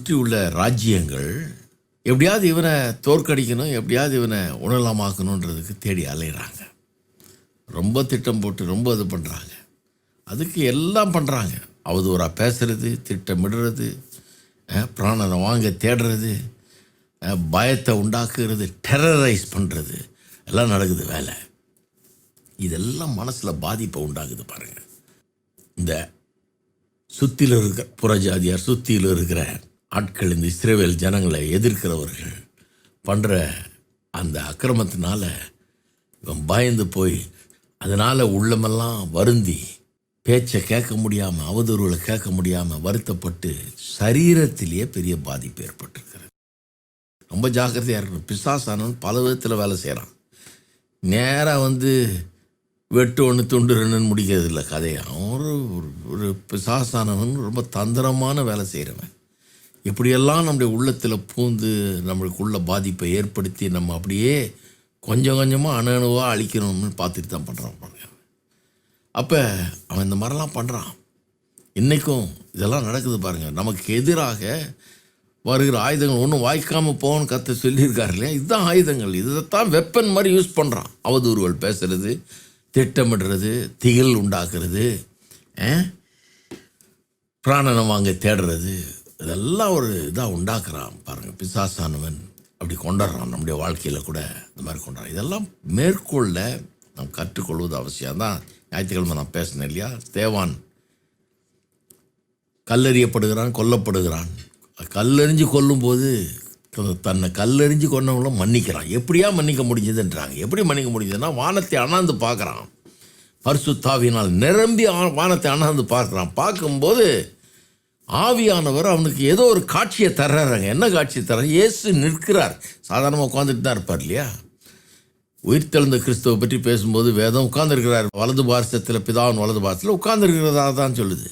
சுற்றி உள்ள ராஜ்யங்கள் எப்படியாவது இவனை தோற்கடிக்கணும், எப்படியாவது இவனை உணலமாக்கணுன்றதுக்கு தேடி அலைகிறாங்க. ரொம்ப திட்டம் போட்டு ரொம்ப இது பண்ணுறாங்க. அதுக்கு எல்லாம் பண்ணுறாங்க. அவதூறாக பேசுகிறது, திட்டமிடுறது, பிராணனை வாங்க தேடுறது, பயத்தை உண்டாக்குறது, டெரரைஸ் பண்ணுறது எல்லாம் நடக்குது வேலை. இதெல்லாம் மனசில் பாதிப்பை உண்டாகுது பாருங்கள். இந்த சுற்றியில் இருக்கிற புறஜாதியார், சுற்றியில் இருக்கிற ஆட்கள், இந்த இஸ்ரவேல் ஜனங்களை எதிர்க்கிறவர்கள் பண்ணுற அந்த அக்கிரமத்தினால இவன் பயந்து போய் அதனால் உள்ளமெல்லாம் வருந்தி பேச்சை கேட்க முடியாமல், அவதூறுகளை கேட்க முடியாமல் வருத்தப்பட்டு சரீரத்திலேயே பெரிய பாதிப்பு ஏற்பட்டிருக்கிறது. ரொம்ப ஜாக்கிரதையாக இருக்கணும். பிசாசானவன் பல விதத்தில் வேலை செய்கிறான். நேராக வெட்டு ஒன்று துண்டு ரெண்டுன்னு முடிக்கிறது இல்லை கதையை. அவன் ஒரு பிசாசானவன் ரொம்ப தந்திரமான வேலை செய்கிறவன். இப்படியெல்லாம் நம்முடைய உள்ளத்தில் பூந்து நம்மளுக்குள்ள பாதிப்பை ஏற்படுத்தி நம்ம அப்படியே கொஞ்சம் கொஞ்சமாக அணுவாக அழிக்கணும்னு பார்த்துட்டு தான் பண்ணுறான். அப்போ அவன் இந்த மாதிரிலாம் பண்ணுறான். இன்றைக்கும் இதெல்லாம் நடக்குது பாருங்கள். நமக்கு எதிராக வருகிற ஆயுதங்கள் ஒன்றும் வாய்க்காமல் போகணும்னு கற்று சொல்லியிருக்காரு இல்லையா? இதுதான் ஆயுதங்கள். இதைத்தான் வெப்பன் மாதிரி யூஸ் பண்ணுறான். அவதூறுகள் பேசுகிறது, திட்டமிடுறது, திகில் உண்டாக்குறது, பிராணனை வாங்க தேடுறது, இதெல்லாம் ஒரு இதாக உண்டாக்குறான் பாருங்கள். பிசாசானவன் அப்படி கொண்டாடுறான். நம்முடைய வாழ்க்கையில் கூட இந்த மாதிரி கொண்டாடுறான். இதெல்லாம் மேற்கொள்ள நாம் கற்றுக்கொள்வது அவசியம். தான் ஞாயிற்றுக்கிழமை நான் பேசினேன் இல்லையா? தேவான் கல்லெறியப்படுகிறான், கொல்லப்படுகிறான். கல்லெறிஞ்சு கொல்லும்போது தன்னை கல்லெறிஞ்சு கொண்டவங்களும் மன்னிக்கிறான். எப்படியா மன்னிக்க முடிஞ்சதுன்றாங்க. எப்படி மன்னிக்க முடிஞ்சதுன்னா, வானத்தை அண்ணாந்து பார்க்குறான். பரிசுத்தாவியினால் நிரம்பி வானத்தை அண்ணாந்து பார்க்குறான். பார்க்கும்போது ஆவியானவர் அவனுக்கு ஏதோ ஒரு காட்சியை தர்றாங்க. என்ன காட்சியை தர்றாரு? இயேசு நிற்கிறார். சாதாரணமாக உட்காந்துட்டு தான் இருப்பார் இல்லையா? உயிர்த்தெழுந்த கிறிஸ்துவை பற்றி பேசும்போது வேதம் உட்கார்ந்துருக்கிறார். வலது பாரசத்தில், பிதாவின் வலது பாரசத்தில் உட்கார்ந்துருக்கிறதா தான் சொல்லுது.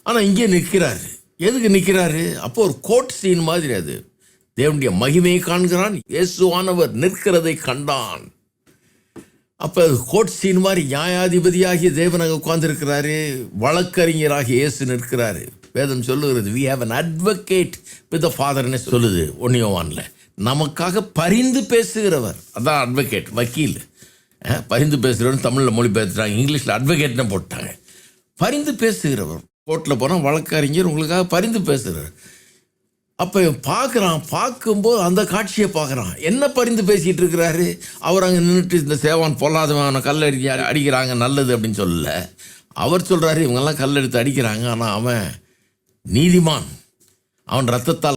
ஆனால் இங்கே நிற்கிறாரு. எதுக்கு நிற்கிறாரு? அப்போ ஒரு கோட் சீன் மாதிரி அது. தேவனுடைய மகிமையை காண்கிறான். இயேசுவானவர் நிற்கிறதை கண்டான். அப்போ கோட் சீன் மாதிரி நியாயாதிபதியாகிய தேவனாக உட்கார்ந்துருக்கிறாரு. வழக்கறிஞராகிய இயேசு நிற்கிறாரு. வேதம் சொல்லுகிறது, we have an advocate with the fatherன்னு சொல்லுது 1 யோவான்ல. நமக்காக பரிந்து பேசுகிறவர், அதான் அட்வொகேட், வக்கீல். பரிந்து பேசுகிறவர் தமிழில் மொழிபெயர்த்துட்டாங்க, இங்கிலீஷில் அட்வொகேட்னு போட்டாங்க. பரிந்து பேசுகிறவர். கோர்ட்டில் போனால் வழக்கறிஞர் உங்களுக்காக பரிந்து பேசுகிறவர். அப்போ பார்க்குறான். பார்க்கும்போது அந்த காட்சியை பார்க்குறான். என்ன பரிந்து பேசிகிட்டு இருக்கிறாரு? அவர் அங்கே நின்றுட்டு இந்த சேவான் பொல்லாதவன் கல்லெடுத்து அடிக்கிறாங்க நல்லது அப்படின்னு சொல்லல. அவர் சொல்கிறாரு, இவங்கெல்லாம் கல்லெடுத்து அடிக்கிறாங்க, ஆனால் அவன் நீதிமான், அவன் ரத்தத்தால்